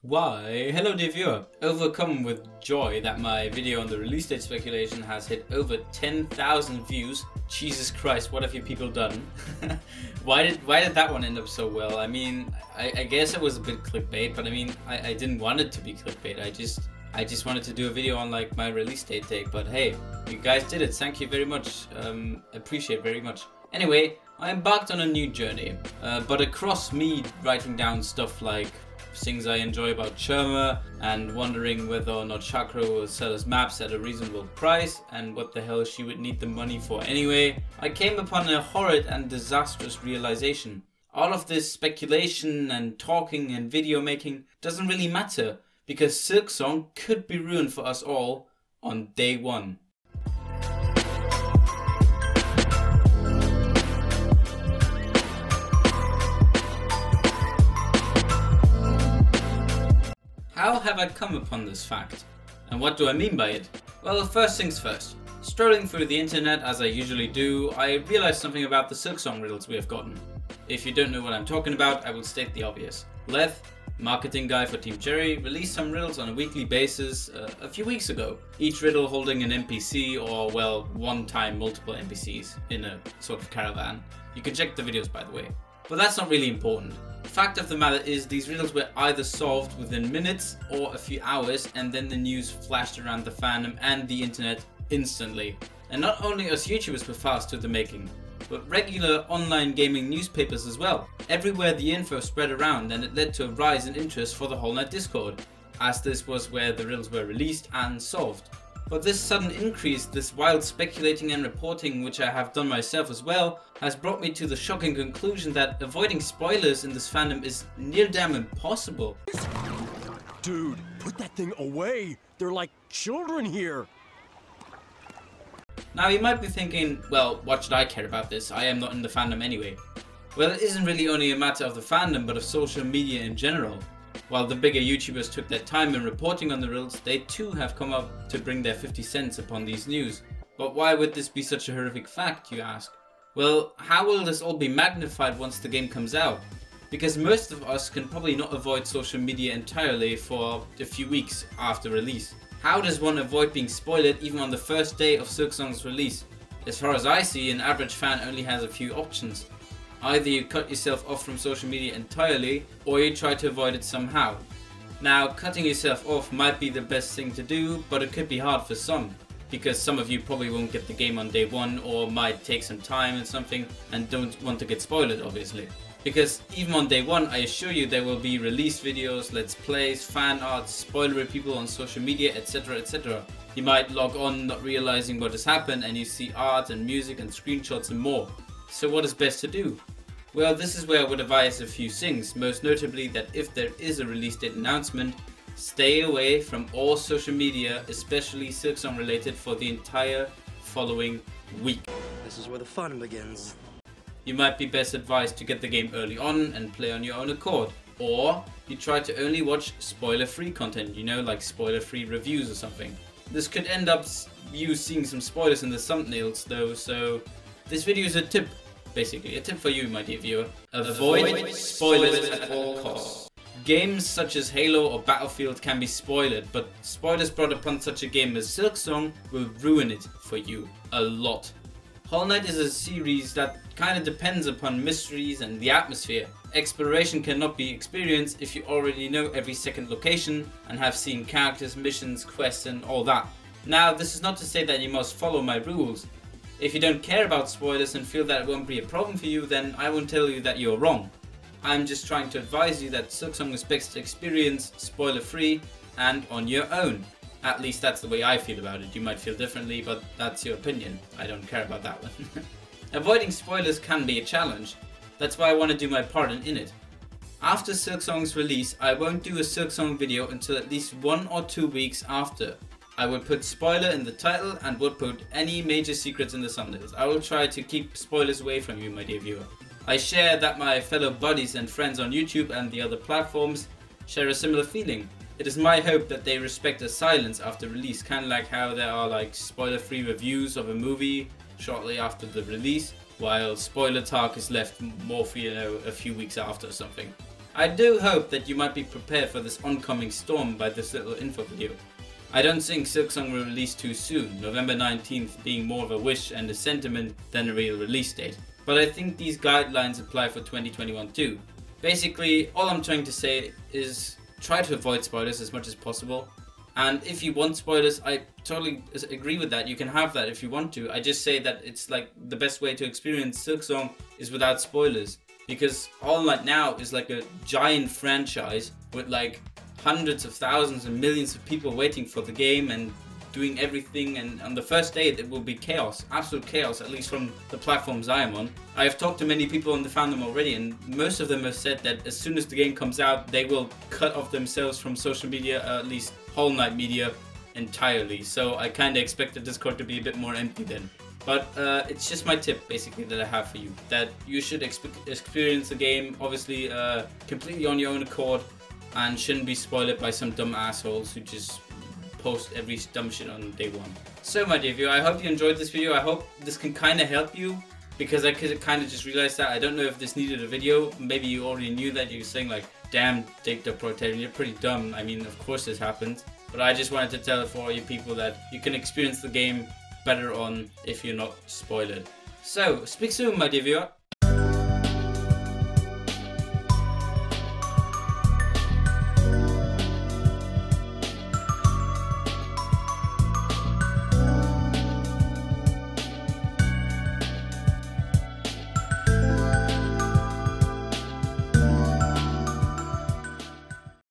Why, hello dear viewer. Overcome with joy that my video on the release date speculation has hit over 10,000 views. Jesus Christ, what have you people done? Why did that one end up so well? I mean, I guess it was a bit clickbait, but I mean, I didn't want it to be clickbait. I just wanted to do a video on like my release date take, but hey, you guys did it. Thank you very much. Appreciate very much. Anyway, I embarked on a new journey, but across me writing down stuff like things I enjoy about Sherma and wondering whether or not Chakra will sell us maps at a reasonable price and what the hell she would need the money for anyway, I came upon a horrid and disastrous realization. All of this speculation and talking and video making doesn't really matter because Silksong could be ruined for us all on day one. How have I come upon this fact? And what do I mean by it? Well, first things first. Strolling through the internet as I usually do, I realized something about the Silksong riddles we have gotten. If you don't know what I'm talking about, I will state the obvious. Leth, marketing guy for Team Cherry, released some riddles on a weekly basis a few weeks ago. Each riddle holding an NPC or, well, one time multiple NPCs in a sort of caravan. You can check the videos by the way. But that's not really important. The fact of the matter is these riddles were either solved within minutes or a few hours, and then the news flashed around the fandom and the internet instantly. And not only us YouTubers were fast to the making, but regular online gaming newspapers as well. Everywhere the info spread around, and it led to a rise in interest for the Whole Night Discord, as this was where the riddles were released and solved. But this sudden increase, this wild speculating and reporting, which I have done myself as well, has brought me to the shocking conclusion that avoiding spoilers in this fandom is near damn impossible. Dude, put that thing away! They're like children here! Now you might be thinking, well, what should I care about this? I am not in the fandom anyway. Well, it isn't really only a matter of the fandom, but of social media in general. While the bigger YouTubers took their time in reporting on the riddles, they too have come up to bring their 50 cents upon these news. But why would this be such a horrific fact, you ask? Well, how will this all be magnified once the game comes out? Because most of us can probably not avoid social media entirely for a few weeks after release. How does one avoid being spoiled even on the first day of Silksong's release? As far as I see, an average fan only has a few options. Either you cut yourself off from social media entirely, or you try to avoid it somehow. Now, cutting yourself off might be the best thing to do, but it could be hard for some, because some of you probably won't get the game on day one, or might take some time and something, and don't want to get spoiled obviously. Because even on day one, I assure you there will be release videos, let's plays, fan art, spoilery people on social media, etc, etc. You might log on not realizing what has happened, and you see art and music and screenshots and more. So what is best to do? Well, this is where I would advise a few things, most notably that if there is a release date announcement, stay away from all social media, especially Silksong related, for the entire following week. This is where the fun begins. You might be best advised to get the game early on and play on your own accord. Or you try to only watch spoiler-free content, you know, like spoiler-free reviews or something. This could end up you seeing some spoilers in the thumbnails though, so this video is a tip, basically, a tip for you, my dear viewer. Avoid spoilers at all costs. Games such as Halo or Battlefield can be spoiled, but spoilers brought upon such a game as Silksong will ruin it for you a lot. Whole Night is a series that kind of depends upon mysteries and the atmosphere. Exploration cannot be experienced if you already know every second location and have seen characters, missions, quests and all that. Now, this is not to say that you must follow my rules. If you don't care about spoilers and feel that it won't be a problem for you, then I won't tell you that you're wrong. I'm just trying to advise you that Silksong is best experienced spoiler free and on your own. At least that's the way I feel about it. You might feel differently, but that's your opinion. I don't care about that one. Avoiding spoilers can be a challenge. That's why I want to do my part in it. After Silksong's release, I won't do a Silksong video until at least 1 or 2 weeks after. I will put spoiler in the title and would put any major secrets in the thumbnails. I will try to keep spoilers away from you, my dear viewer. I share that my fellow buddies and friends on YouTube and the other platforms share a similar feeling. It is my hope that they respect the silence after release, kind of like how there are like spoiler-free reviews of a movie shortly after the release, while spoiler talk is left more for, you know, a few weeks after or something. I do hope that you might be prepared for this oncoming storm by this little info video. I don't think Silksong will release too soon, November 19th being more of a wish and a sentiment than a real release date. But I think these guidelines apply for 2021 too. Basically, all I'm trying to say is try to avoid spoilers as much as possible. And if you want spoilers, I totally agree with that. You can have that if you want to. I just say that it's like the best way to experience Silksong is without spoilers. Because Hollow Knight now is like a giant franchise with like hundreds of thousands and millions of people waiting for the game and doing everything, and on the first day it will be chaos, absolute chaos, at least from the platforms I am on. I have talked to many people in the fandom already, and most of them have said that as soon as the game comes out, they will cut off themselves from social media, at least Hollow Knight media, entirely. So I kind of expect the Discord to be a bit more empty then. But it's just my tip, basically, that I have for you. That you should experience the game, obviously, completely on your own accord, and shouldn't be spoiled by some dumb assholes who just post every dumb shit on day one. So, my dear viewer, I hope you enjoyed this video. I hope this can kind of help you, because I could kind of just realized that. I don't know if this needed a video. Maybe you already knew that. You're saying like, damn, Data Protector, you're pretty dumb. I mean, of course this happens. But I just wanted to tell for all you people that you can experience the game better on if you're not spoiled. So, speak soon, my dear viewer.